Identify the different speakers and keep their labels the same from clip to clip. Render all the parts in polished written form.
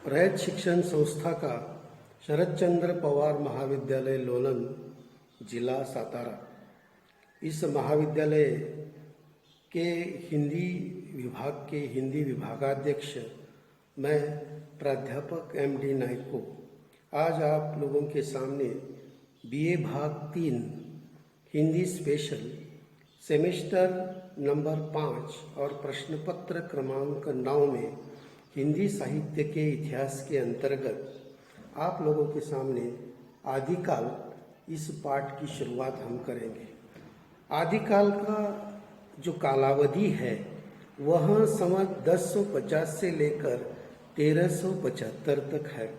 Speaker 1: रयत शिक्षण संस्था का शरदचंद्र पवार महाविद्यालय लोलन, जिला सातारा। इस महाविद्यालय के हिंदी विभाग के हिंदी विभागाध्यक्ष मैं प्राध्यापक एम.डी. नाइक को आज आप लोगों के सामने बीए भाग 3 हिंदी स्पेशल सेमेस्टर नंबर 5 और प्रश्न पत्र क्रमांक 9 में हिंदी साहित्य के इतिहास के अंतर्गत आप लोगों के सामने आदिकाल इस पाठ की शुरुआत हम करेंगे। आदिकाल का जो कालावधि है वह संवत 1050 से लेकर 1375 तक है।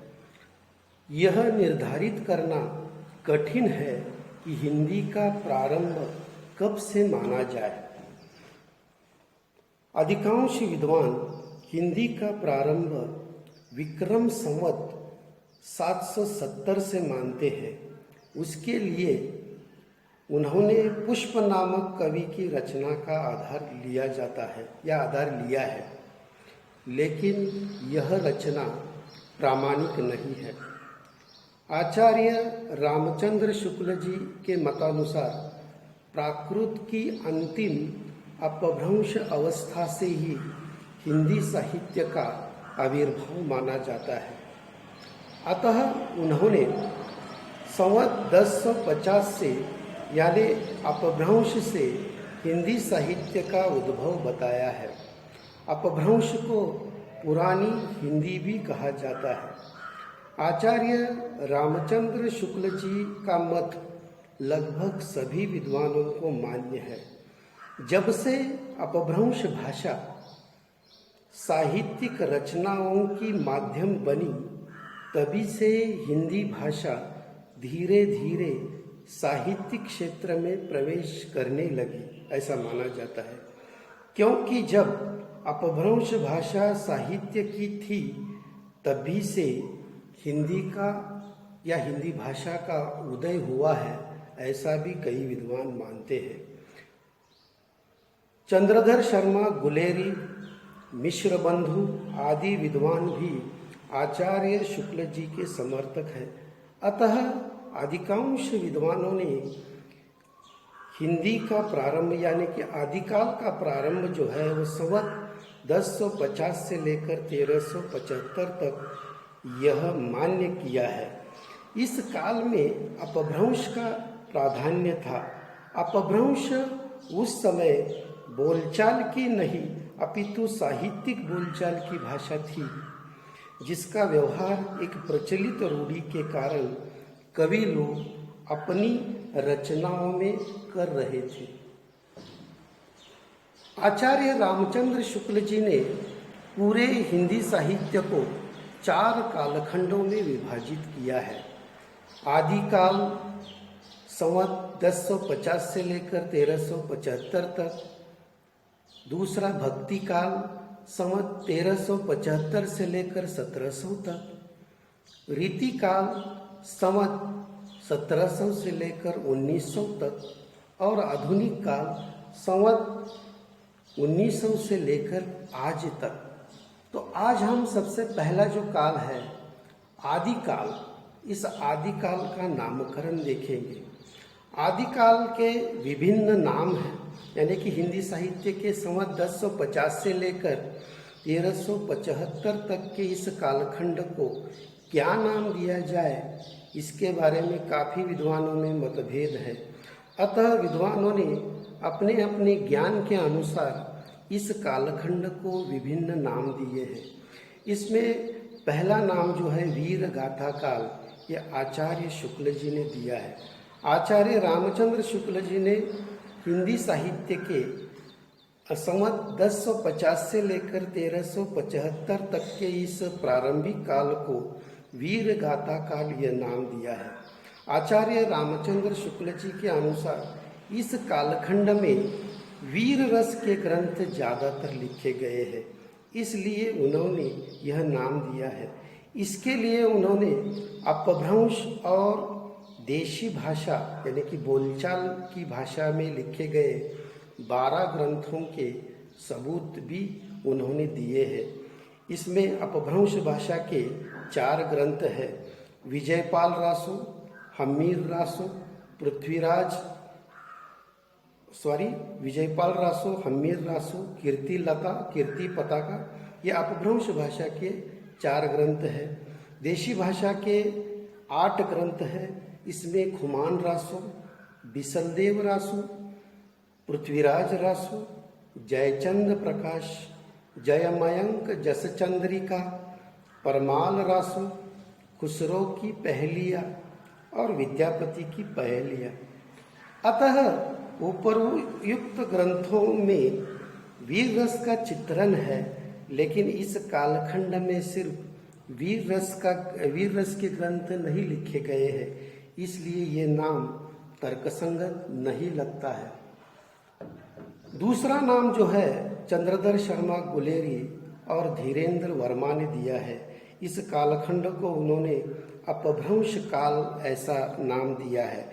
Speaker 1: यह निर्धारित करना कठिन है कि हिंदी का प्रारंभ कब से माना जाए। अधिकांश विद्वान हिंदी का प्रारंभ विक्रम संवत 770 से मानते हैं। उसके लिए उन्होंने पुष्प नामक कवि की रचना का आधार लिया जाता है या आधार लिया है, लेकिन यह रचना प्रामाणिक नहीं है। आचार्य रामचंद्र शुक्ल जी के मतानुसार प्राकृत की अंतिम अपभ्रंश अवस्था से ही हिंदी साहित्य का आविर्भाव माना जाता है। अतः उन्होंने संवत 1050 से यानी अपभ्रंश से हिंदी साहित्य का उद्भव बताया है। अपभ्रंश को पुरानी हिंदी भी कहा जाता है। आचार्य रामचंद्र शुक्ल जी का मत लगभग सभी विद्वानों को मान्य है। जब से अपभ्रंश भाषा साहित्यिक रचनाओं की माध्यम बनी, तभी से हिंदी भाषा धीरे धीरे साहित्यिक क्षेत्र में प्रवेश करने लगी, ऐसा माना जाता है। क्योंकि जब अपभ्रंश भाषा साहित्य की थी, तभी से हिंदी का या हिंदी भाषा का उदय हुआ है, ऐसा भी कई विद्वान मानते हैं। चंद्रधर शर्मा गुलेरी, मिश्र बंधु आदि विद्वान भी आचार्य शुक्ल जी के समर्थक हैं। अतः अधिकांश विद्वानों ने हिंदी का प्रारंभ यानी कि आदिकाल का प्रारंभ जो है वो संवत 1050 से लेकर 1375 तक यह मान्य किया है। इस काल में अपभ्रंश का प्राधान्य था। अपभ्रंश उस समय बोलचाल की नहीं अपितु साहित्यिक बोलचाल की भाषा थी, जिसका व्यवहार एक प्रचलित रूढ़ि के कारण कवि लोग अपनी रचनाओं में कर रहे थे। आचार्य रामचंद्र शुक्ल जी ने पूरे हिंदी साहित्य को 4 कालखंडों में विभाजित किया है। आदिकाल संवत 1050 से लेकर 1375 तक, दूसरा भक्ति काल संवत 1375 से लेकर 1700 तक, रीति काल संवत 1700 से लेकर 1900 तक और आधुनिक काल संवत 1900 से लेकर आज तक। तो आज हम सबसे पहला जो काल है आदिकाल, इस आदिकाल का नामकरण देखेंगे। आदिकाल के विभिन्न नाम हैं, यानी कि हिंदी साहित्य के संवत 1050 से लेकर 1375 तक के इस कालखंड को क्या नाम दिया जाए, इसके बारे में काफ़ी विद्वानों में मतभेद है। अतः विद्वानों ने अपने अपने ज्ञान के अनुसार इस कालखंड को विभिन्न नाम दिए हैं। इसमें पहला नाम जो है वीर गाथा काल, ये आचार्य शुक्ल जी ने दिया है। आचार्य रामचंद्र शुक्ल जी ने हिंदी साहित्य के संवत 1050 से लेकर 1375 तक के इस प्रारंभिक काल को वीर गाथा काल यह नाम दिया है। आचार्य रामचंद्र शुक्ल जी के अनुसार इस कालखंड में वीर रस के ग्रंथ ज़्यादातर लिखे गए हैं, इसलिए उन्होंने यह नाम दिया है। इसके लिए उन्होंने अपभ्रंश और देशी भाषा यानी कि बोलचाल की भाषा में लिखे गए 12 ग्रंथों के सबूत भी उन्होंने दिए हैं। इसमें अपभ्रंश भाषा के 4 ग्रंथ है। विजयपाल रासो, हम्मीर रासो, विजयपाल रासो, हम्मीर रासो, कीर्ति लता, कीर्ति पताका, ये अपभ्रंश भाषा के 4 ग्रंथ है। देशी भाषा के 8 ग्रंथ है। इसमें खुमान रासो, बिसलदेव रासो, पृथ्वीराज रासो, जयचंद प्रकाश, जयमयंक जसचंद्रिका, परमाल रासो, खुसरो की पहेलियाँ और विद्यापति की पहेलियाँ। अतः उपयुक्त ग्रंथों में वीर रस का चित्रण है, लेकिन इस कालखंड में सिर्फ वीर रस के ग्रंथ नहीं लिखे गए हैं, इसलिए ये नाम तर्कसंगत नहीं लगता है। दूसरा नाम जो है चंद्रधर शर्मा गुलेरी और धीरेन्द्र वर्मा ने दिया है। इस कालखंड को उन्होंने अपभ्रंश काल ऐसा नाम दिया है,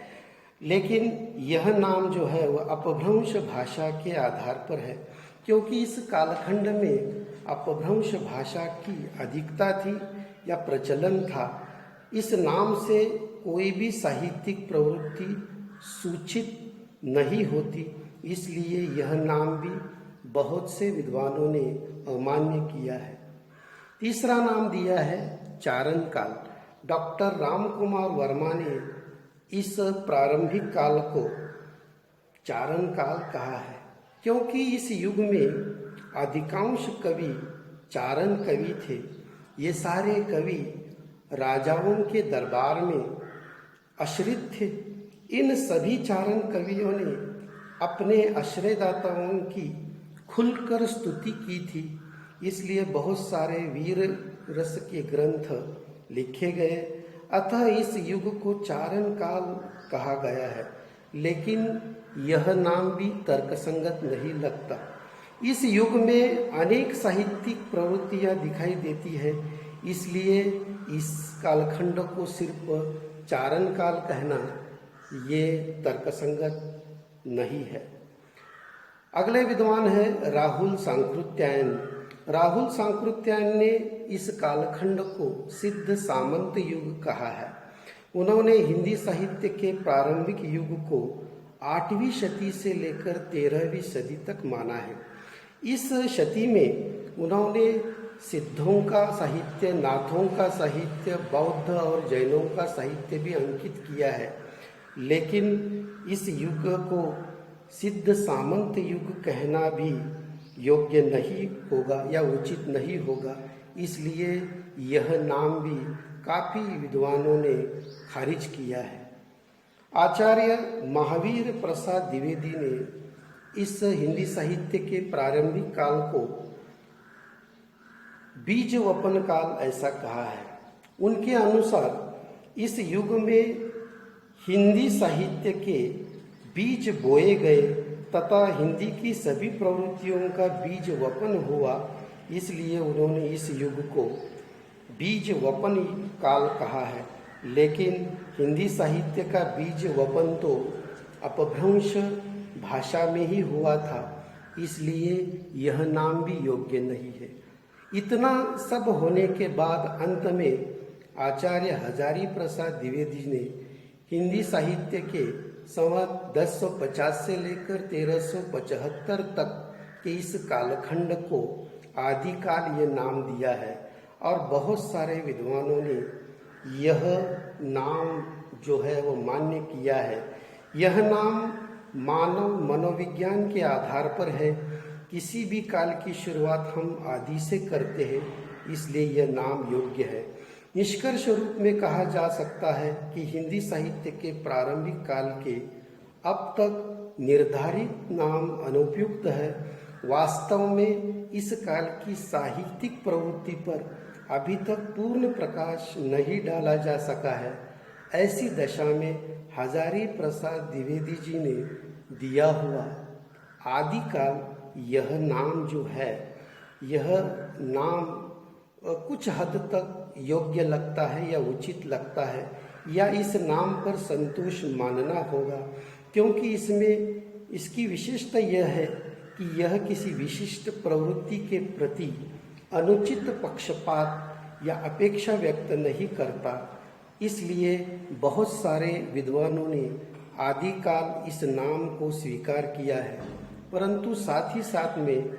Speaker 1: लेकिन यह नाम जो है वह अपभ्रंश भाषा के आधार पर है, क्योंकि इस कालखंड में अपभ्रंश भाषा की अधिकता थी या प्रचलन था। इस नाम से कोई भी साहित्यिक प्रवृत्ति सूचित नहीं होती, इसलिए यह नाम भी बहुत से विद्वानों ने अमान्य किया है। तीसरा नाम दिया है चारण काल। डॉक्टर राम कुमार वर्मा ने इस प्रारंभिक काल को चारण काल कहा है, क्योंकि इस युग में अधिकांश कवि चारण कवि थे। ये सारे कवि राजाओं के दरबार में आश्रित थे। इन सभी चारण कवियों ने अपने आश्रयदाताओं की खुलकर स्तुति की थी, इसलिए बहुत सारे वीर रस के ग्रंथ लिखे गए। अतः इस युग को चारण काल कहा गया है, लेकिन यह नाम भी तर्कसंगत नहीं लगता। इस युग में अनेक साहित्यिक प्रवृत्तियां दिखाई देती है, इसलिए इस कालखंड को सिर्फ चारण काल कहना ये तर्कसंगत नहीं है। अगले विद्वान है राहुल सांकृत्यायन। राहुल सांकृत्यायन ने इस कालखंड को सिद्ध सामंत युग कहा है। उन्होंने हिंदी साहित्य के प्रारंभिक युग को 8वीं शती से लेकर 13वीं सदी तक माना है। इस शती में उन्होंने सिद्धों का साहित्य, नाथों का साहित्य, बौद्ध और जैनों का साहित्य भी अंकित किया है, लेकिन इस युग को सिद्ध सामंत युग कहना भी योग्य नहीं होगा या उचित नहीं होगा, इसलिए यह नाम भी काफ़ी विद्वानों ने खारिज किया है। आचार्य महावीर प्रसाद द्विवेदी ने इस हिंदी साहित्य के प्रारंभिक काल को बीज वपन काल ऐसा कहा है। उनके अनुसार इस युग में हिंदी साहित्य के बीज बोए गए तथा हिंदी की सभी प्रवृत्तियों का बीज वपन हुआ, इसलिए उन्होंने इस युग को बीज वपन काल कहा है। लेकिन हिंदी साहित्य का बीज वपन तो अपभ्रंश भाषा में ही हुआ था, इसलिए यह नाम भी योग्य नहीं है। इतना सब होने के बाद अंत में आचार्य हजारी प्रसाद द्विवेदी ने हिंदी साहित्य के संवत 1050 से लेकर 1375 तक के इस कालखंड को आदिकाल ये नाम दिया है, और बहुत सारे विद्वानों ने यह नाम जो है वो मान्य किया है। यह नाम मानव मनोविज्ञान के आधार पर है। किसी भी काल की शुरुआत हम आदि से करते हैं, इसलिए यह नाम योग्य है। निष्कर्ष रूप में कहा जा सकता है कि हिंदी साहित्य के प्रारंभिक काल के अब तक निर्धारित नाम अनुपयुक्त है। वास्तव में इस काल की साहित्यिक प्रवृत्ति पर अभी तक पूर्ण प्रकाश नहीं डाला जा सका है। ऐसी दशा में हजारी प्रसाद द्विवेदी जी ने दिया हुआ आदिकाल यह नाम जो है, यह नाम कुछ हद तक योग्य लगता है या उचित लगता है, या इस नाम पर संतोष मानना होगा, क्योंकि इसमें इसकी विशेषता यह है कि यह किसी विशिष्ट प्रवृत्ति के प्रति अनुचित पक्षपात या अपेक्षा व्यक्त नहीं करता, इसलिए बहुत सारे विद्वानों ने आदिकाल इस नाम को स्वीकार किया है। परंतु साथ ही साथ में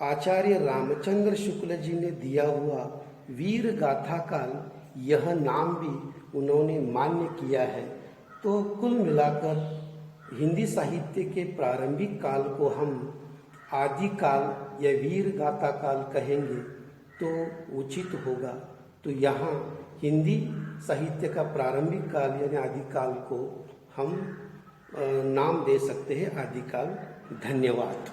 Speaker 1: आचार्य रामचंद्र शुक्ल जी ने दिया हुआ वीर गाथा काल, यह नाम भी उन्होंने मान्य किया है। तो कुल मिलाकर हिंदी साहित्य के प्रारंभिक काल को हम आदिकाल या वीर गाथा काल कहेंगे तो उचित होगा। तो यहाँ हिंदी साहित्य का प्रारंभिक काल यानी आदिकाल को हम नाम दे सकते हैं आदिकाल। धन्यवाद।